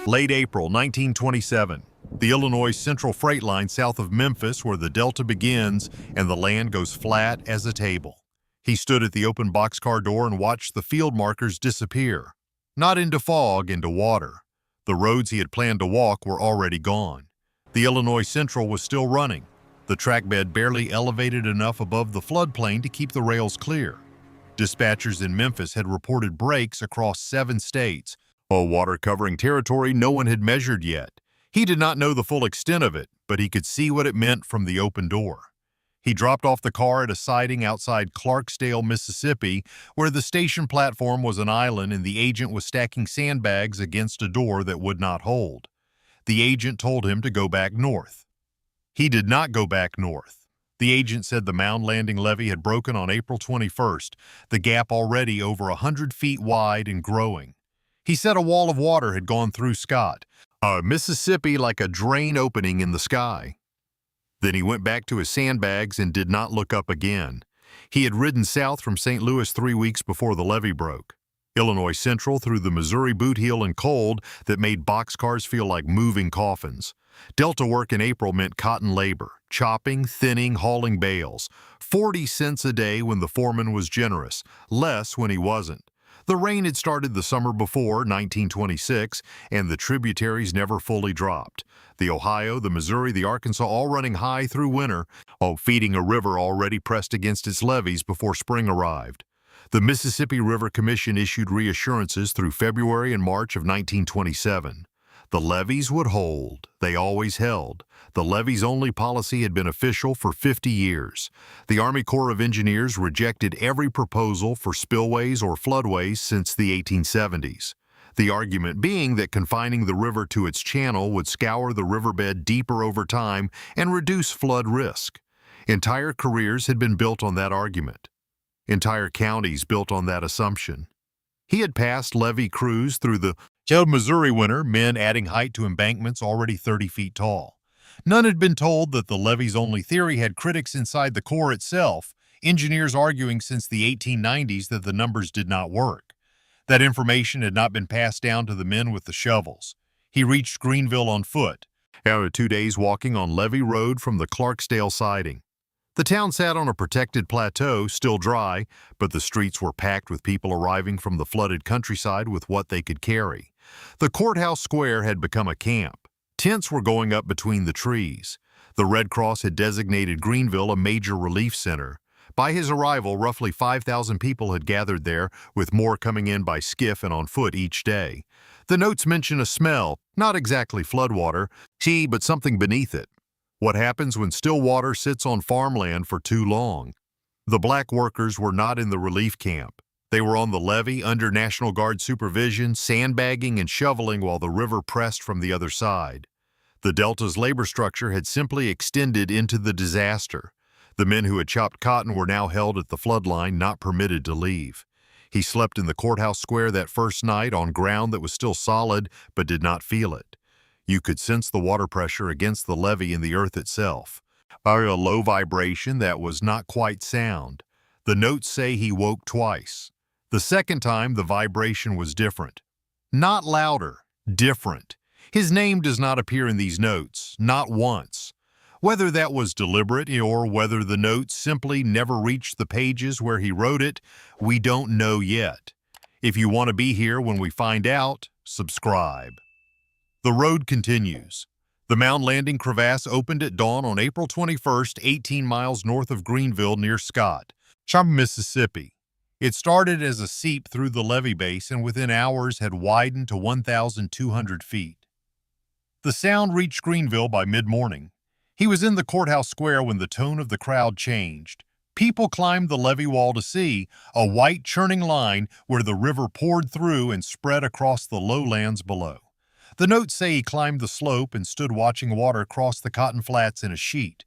Late April 1927, the Illinois Central Freight Line south of Memphis, where the delta begins and the land goes flat as a table. He stood at the open boxcar door and watched the field markers disappear. Not into fog, into water. The roads he had planned to walk were already gone. The Illinois Central was still running. The track bed barely elevated enough above the floodplain to keep the rails clear. Dispatchers in Memphis had reported breaks across 7 states, a water-covering territory no one had measured yet. He did not know the full extent of it, but he could see what it meant from the open door. He dropped off the car at a siding outside Clarksdale, Mississippi, where the station platform was an island and the agent was stacking sandbags against a door that would not hold. The agent told him to go back north. He did not go back north. The agent said the Mound Landing levee had broken on April 21st, the gap already over 100 feet wide and growing. He said a wall of water had gone through Scott, Mississippi, like a drain opening in the sky. Then he went back to his sandbags and did not look up again. He had ridden south from St. Louis 3 weeks before the levee broke. Illinois Central through the Missouri boot heel and cold that made boxcars feel like moving coffins. Delta work in April meant cotton labor, chopping, thinning, hauling bales. 40 cents a day when the foreman was generous, less when he wasn't. The rain had started the summer before, 1926, and the tributaries never fully dropped. The Ohio, the Missouri, the Arkansas all running high through winter, feeding a river already pressed against its levees before spring arrived. The Mississippi River Commission issued reassurances through February and March of 1927. The levees would hold. They always held. The levees-only policy had been official for 50 years. The Army Corps of Engineers rejected every proposal for spillways or floodways since the 1870s. The argument being that confining the river to its channel would scour the riverbed deeper over time and reduce flood risk. Entire careers had been built on that argument. Entire counties built on that assumption. He had passed levee crews through the Missouri winter, men adding height to embankments already 30 feet tall. None had been told that the levees-only theory had critics inside the Corps itself, engineers arguing since the 1890s that the numbers did not work. That information had not been passed down to the men with the shovels. He reached Greenville on foot, after 2 days walking on Levee Road from the Clarksdale siding. The town sat on a protected plateau, still dry, but the streets were packed with people arriving from the flooded countryside with what they could carry. The courthouse square had become a camp. Tents were going up between the trees. The Red Cross had designated Greenville a major relief center. By his arrival, roughly 5,000 people had gathered there, with more coming in by skiff and on foot each day. The notes mention a smell, not exactly floodwater, but something beneath it. What happens when still water sits on farmland for too long? The black workers were not in the relief camp. They were on the levee under National Guard supervision, sandbagging and shoveling while the river pressed from the other side. The Delta's labor structure had simply extended into the disaster. The men who had chopped cotton were now held at the flood line, not permitted to leave. He slept in the courthouse square that first night on ground that was still solid but did not feel it. You could sense the water pressure against the levee in the earth itself. A low vibration that was not quite sound. The notes say he woke twice. The second time, the vibration was different. Not louder, different. His name does not appear in these notes, not once. Whether that was deliberate or whether the notes simply never reached the pages where he wrote it, we don't know yet. If you want to be here when we find out, subscribe. The road continues. The Mound Landing crevasse opened at dawn on April 21st, 18 miles north of Greenville near Scott, Mississippi. It started as a seep through the levee base and within hours had widened to 1,200 feet. The sound reached Greenville by mid-morning. He was in the courthouse square when the tone of the crowd changed. People climbed the levee wall to see a white churning line where the river poured through and spread across the lowlands below. The notes say he climbed the slope and stood watching water cross the cotton flats in a sheet.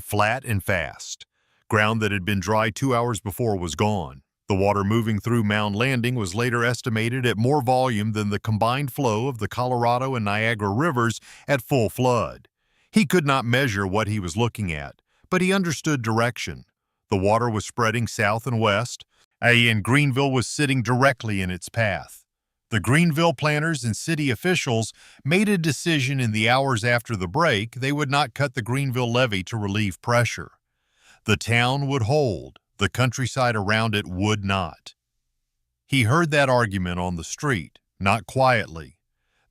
Flat and fast. Ground that had been dry 2 hours before was gone. The water moving through Mound Landing was later estimated at more volume than the combined flow of the Colorado and Niagara Rivers at full flood. He could not measure what he was looking at, but he understood direction. The water was spreading south and west, and Greenville was sitting directly in its path. The Greenville planners and city officials made a decision in the hours after the break they would not cut the Greenville levee to relieve pressure. The town would hold, the countryside around it would not. He heard that argument on the street, not quietly.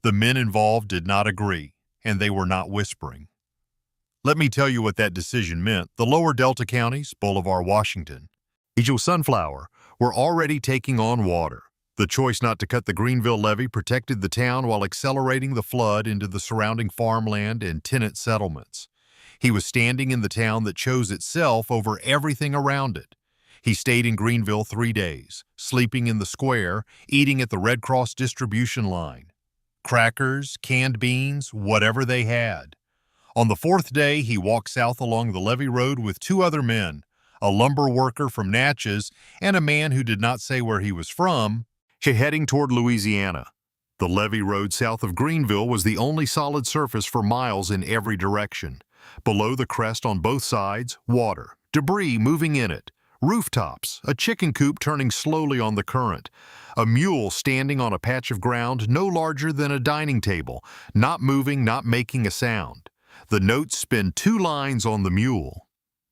The men involved did not agree, and they were not whispering. Let me tell you what that decision meant. The lower Delta counties, Boulevard, Washington, Angel Sunflower, were already taking on water. The choice not to cut the Greenville levee protected the town while accelerating the flood into the surrounding farmland and tenant settlements. He was standing in the town that chose itself over everything around it. He stayed in Greenville 3 days, sleeping in the square, eating at the Red Cross distribution line. Crackers, canned beans, whatever they had. On the 4th day, he walked south along the levee road with 2 other men, a lumber worker from Natchez and a man who did not say where he was from, heading toward Louisiana. The levee road south of Greenville was the only solid surface for miles in every direction. Below the crest on both sides, water, debris moving in it, rooftops, a chicken coop turning slowly on the current, a mule standing on a patch of ground no larger than a dining table, not moving, not making a sound. The notes spin 2 lines on the mule.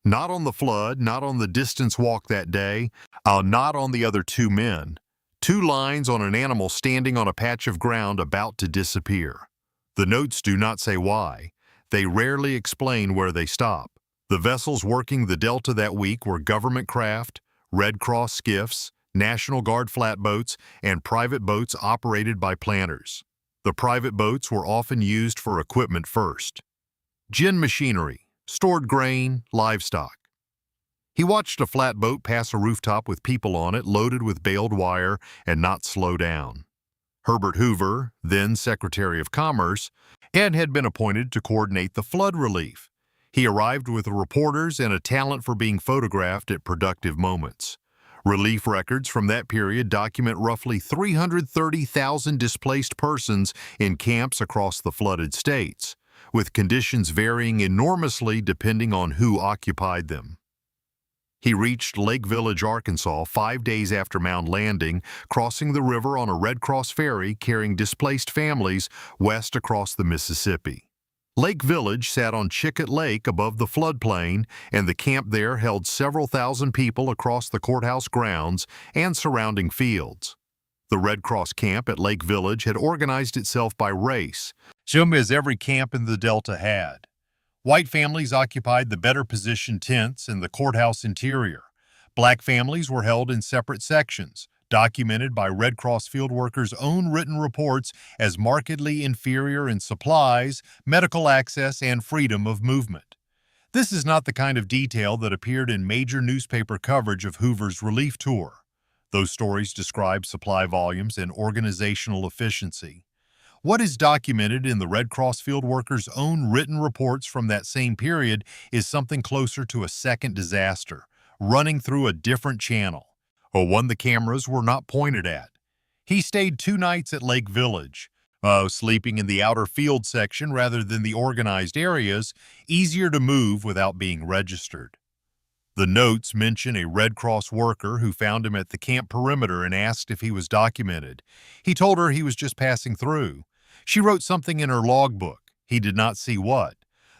Not on the flood, not on the distance walk that day, not on the other 2 men. 2 lines on an animal standing on a patch of ground about to disappear. The notes do not say why. They rarely explain where they stop. The vessels working the Delta that week were government craft, Red Cross skiffs, National Guard flatboats, and private boats operated by planners. The private boats were often used for equipment first. Gin machinery, stored grain, livestock. He watched a flatboat pass a rooftop with people on it loaded with baled wire and not slow down. Herbert Hoover, then Secretary of Commerce, had been appointed to coordinate the flood relief. He arrived with reporters and a talent for being photographed at productive moments. Relief records from that period document roughly 330,000 displaced persons in camps across the flooded states, with conditions varying enormously depending on who occupied them. He reached Lake Village, Arkansas 5 days after Mound Landing, crossing the river on a Red Cross ferry carrying displaced families west across the Mississippi. Lake Village sat on Chickett Lake above the floodplain, and the camp there held several thousand people across the courthouse grounds and surrounding fields. The Red Cross camp at Lake Village had organized itself by race, as every camp in the Delta had. White families occupied the better-positioned tents in the courthouse interior. Black families were held in separate sections, documented by Red Cross field workers' own written reports as markedly inferior in supplies, medical access, and freedom of movement. This is not the kind of detail that appeared in major newspaper coverage of Hoover's relief tour. Those stories describe supply volumes and organizational efficiency. What is documented in the Red Cross field workers' own written reports from that same period is something closer to a second disaster, running through a different channel, or one the cameras were not pointed at. He stayed 2 nights at Lake Village, sleeping in the outer field section rather than the organized areas, easier to move without being registered. The notes mention a Red Cross worker who found him at the camp perimeter and asked if he was documented. He told her he was just passing through. She wrote something in her logbook. He did not see what.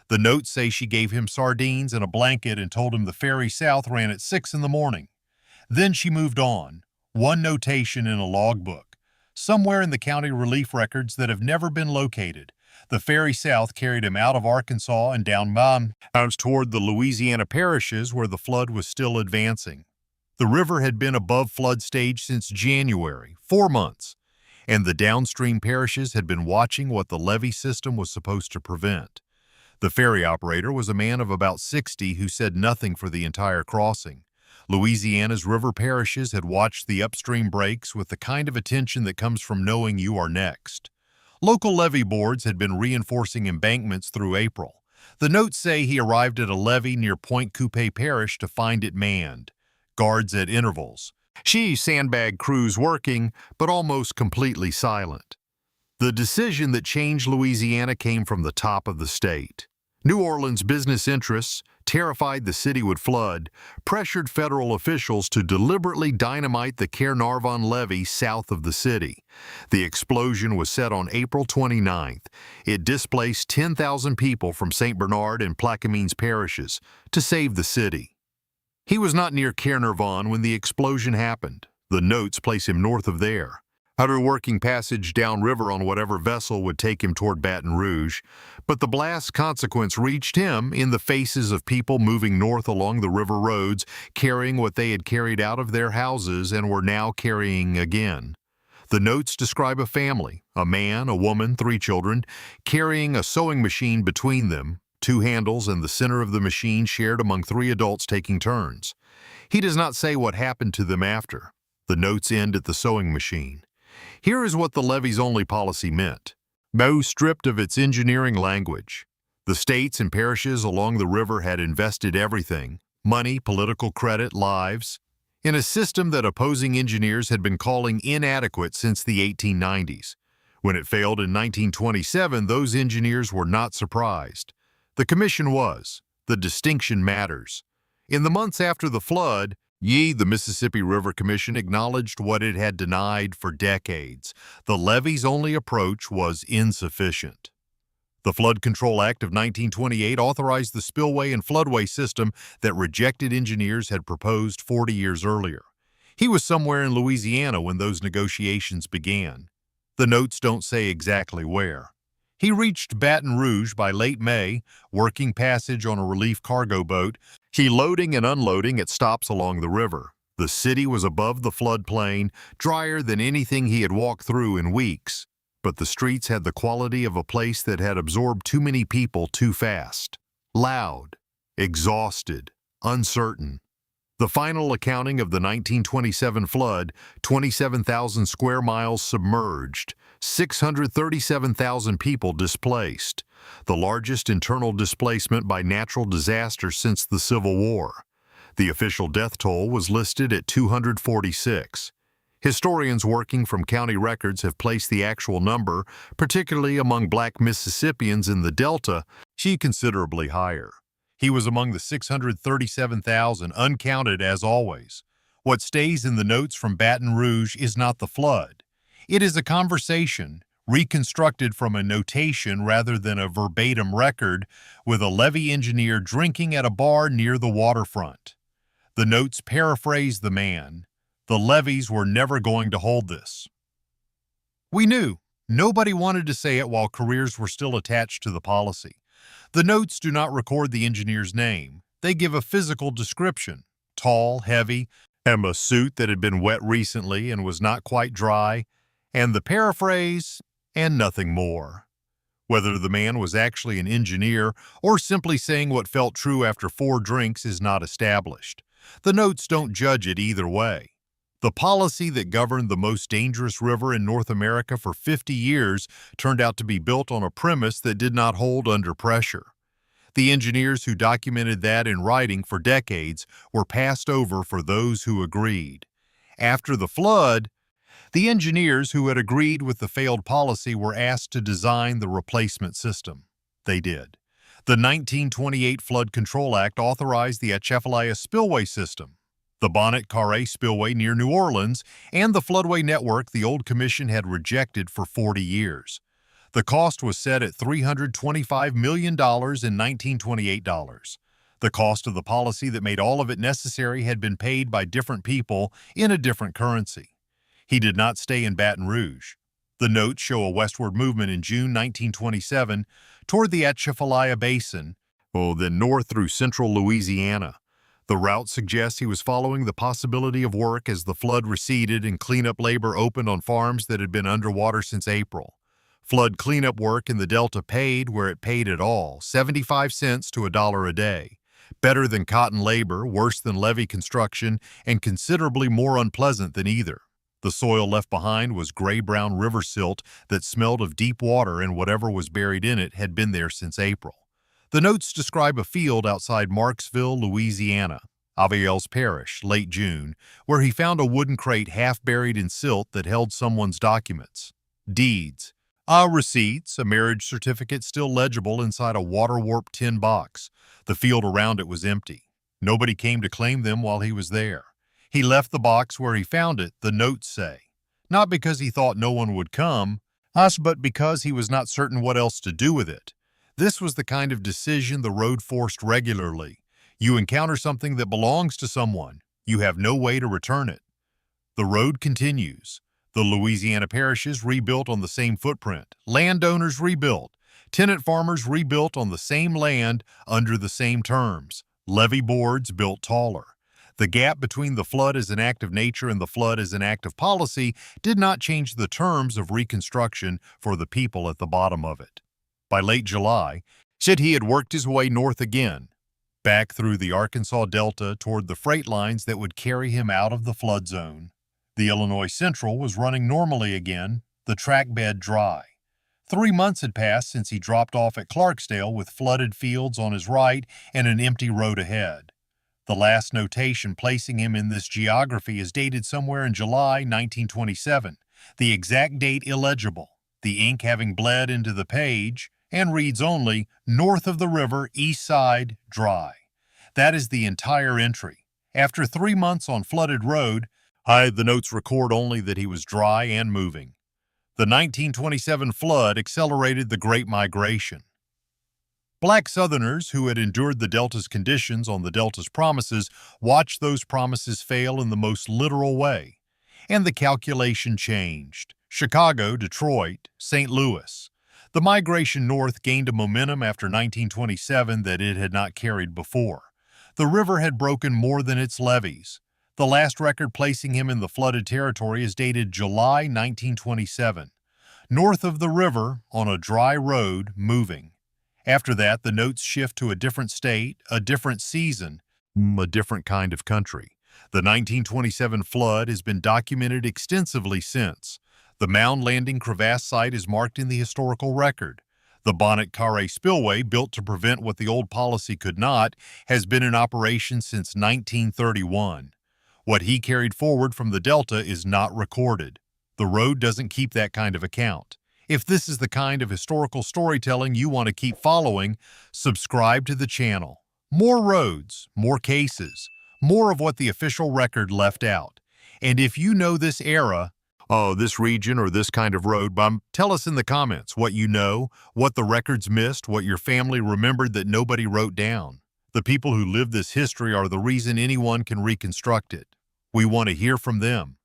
The notes say she gave him sardines and a blanket and told him the ferry south ran at 6 in the morning. Then she moved on. One notation in a logbook, somewhere in the county relief records that have never been located. The ferry south carried him out of Arkansas and down toward the Louisiana parishes where the flood was still advancing. The river had been above flood stage since January, 4 months, and the downstream parishes had been watching what the levee system was supposed to prevent. The ferry operator was a man of about 60 who said nothing for the entire crossing. Louisiana's river parishes had watched the upstream breaks with the kind of attention that comes from knowing you are next. Local levee boards had been reinforcing embankments through April. The notes say he arrived at a levee near Point Coupé Parish to find it manned. Guards at intervals. Sandbag crews working, but almost completely silent. The decision that changed Louisiana came from the top of the state. New Orleans business interests, terrified the city would flood, pressured federal officials to deliberately dynamite the Caernarvon levee south of the city. The explosion was set on April 29th. It displaced 10,000 people from St. Bernard and Plaquemines parishes to save the city. He was not near Caernarvon when the explosion happened. The notes place him north of there, under working passage downriver on whatever vessel would take him toward Baton Rouge, but the blast's consequence reached him in the faces of people moving north along the river roads, carrying what they had carried out of their houses and were now carrying again. The notes describe a family, a man, a woman, 3 children, carrying a sewing machine between them, 2 handles and the center of the machine shared among 3 adults taking turns. He does not say what happened to them after. The notes end at the sewing machine. Here is what the levee's only policy meant. Though stripped of its engineering language, the states and parishes along the river had invested everything, money, political credit, lives, in a system that opposing engineers had been calling inadequate since the 1890s. When it failed in 1927, those engineers were not surprised. The commission was. The distinction matters. In the months after the flood, the Mississippi River Commission acknowledged what it had denied for decades. The levee's only approach was insufficient. The Flood Control Act of 1928 authorized the spillway and floodway system that rejected engineers had proposed 40 years earlier. He was somewhere in Louisiana when those negotiations began. The notes don't say exactly where. He reached Baton Rouge by late May, working passage on a relief cargo boat. He loading and unloading at stops along the river. The city was above the floodplain, drier than anything he had walked through in weeks. But the streets had the quality of a place that had absorbed too many people too fast. Loud, exhausted, uncertain. The final accounting of the 1927 flood, 27,000 square miles submerged, 637,000 people displaced, the largest internal displacement by natural disaster since the Civil War. The official death toll was listed at 246. Historians working from county records have placed the actual number, particularly among Black Mississippians in the Delta, considerably higher. He was among the 637,000, uncounted as always. What stays in the notes from Baton Rouge is not the flood. It is a conversation, reconstructed from a notation rather than a verbatim record, with a levee engineer drinking at a bar near the waterfront. The notes paraphrase the man. The levees were never going to hold this. We knew. Nobody wanted to say it while careers were still attached to the policy. The notes do not record the engineer's name. They give a physical description. Tall, heavy, and a suit that had been wet recently and was not quite dry, and the paraphrase, and nothing more. Whether the man was actually an engineer or simply saying what felt true after 4 drinks is not established. The notes don't judge it either way. The policy that governed the most dangerous river in North America for 50 years turned out to be built on a premise that did not hold under pressure. The engineers who documented that in writing for decades were passed over for those who agreed. After the flood, the engineers who had agreed with the failed policy were asked to design the replacement system. They did. The 1928 Flood Control Act authorized the Atchafalaya Spillway System, the Bonnet Carré Spillway near New Orleans, and the floodway network the old commission had rejected for 40 years. The cost was set at $325 million in 1928 dollars. The cost of the policy that made all of it necessary had been paid by different people in a different currency. He did not stay in Baton Rouge. The notes show a westward movement in June 1927 toward the Atchafalaya Basin, then north through central Louisiana. The route suggests he was following the possibility of work as the flood receded and cleanup labor opened on farms that had been underwater since April. Flood cleanup work in the Delta paid where it paid at all, 75 cents to $1 a day. Better than cotton labor, worse than levee construction, and considerably more unpleasant than either. The soil left behind was gray-brown river silt that smelled of deep water, and whatever was buried in it had been there since April. The notes describe a field outside Marksville, Louisiana, Aviel's Parish, late June, where he found a wooden crate half buried in silt that held someone's documents, deeds, Receipts, a marriage certificate still legible inside a water-warped tin box. The field around it was empty. Nobody came to claim them while he was there. He left the box where he found it, the notes say. Not because he thought no one would come, but because he was not certain what else to do with it. This was the kind of decision the road forced regularly. You encounter something that belongs to someone. You have no way to return it. The road continues. The Louisiana parishes rebuilt on the same footprint. Landowners rebuilt. Tenant farmers rebuilt on the same land under the same terms. Levee boards built taller. The gap between the flood as an act of nature and the flood as an act of policy did not change the terms of reconstruction for the people at the bottom of it. By late July, said he had worked his way north again, back through the Arkansas Delta toward the freight lines that would carry him out of the flood zone. The Illinois Central was running normally again, the track bed dry. 3 months had passed since he dropped off at Clarksdale with flooded fields on his right and an empty road ahead. The last notation placing him in this geography is dated somewhere in July 1927, the exact date illegible, the ink having bled into the page, and reads only, north of the river, east side, dry. That is the entire entry. After 3 months on flooded road, the notes record only that he was dry and moving. The 1927 flood accelerated the Great Migration. Black Southerners who had endured the Delta's conditions on the Delta's promises watched those promises fail in the most literal way. And the calculation changed. Chicago, Detroit, St. Louis. The migration north gained a momentum after 1927 that it had not carried before. The river had broken more than its levees. The last record placing him in the flooded territory is dated July 1927. North of the river, on a dry road, moving. After that, the notes shift to a different state, a different season, a different kind of country. The 1927 flood has been documented extensively since. The Mound Landing crevasse site is marked in the historical record. The Bonnet Carré spillway, built to prevent what the old policy could not, has been in operation since 1931. What he carried forward from the Delta is not recorded. The road doesn't keep that kind of account. If this is the kind of historical storytelling you want to keep following, subscribe to the channel. More roads, more cases, more of what the official record left out. And if you know this era, this region or this kind of road, tell us in the comments what you know, what the records missed, what your family remembered that nobody wrote down. The people who lived this history are the reason anyone can reconstruct it. We want to hear from them.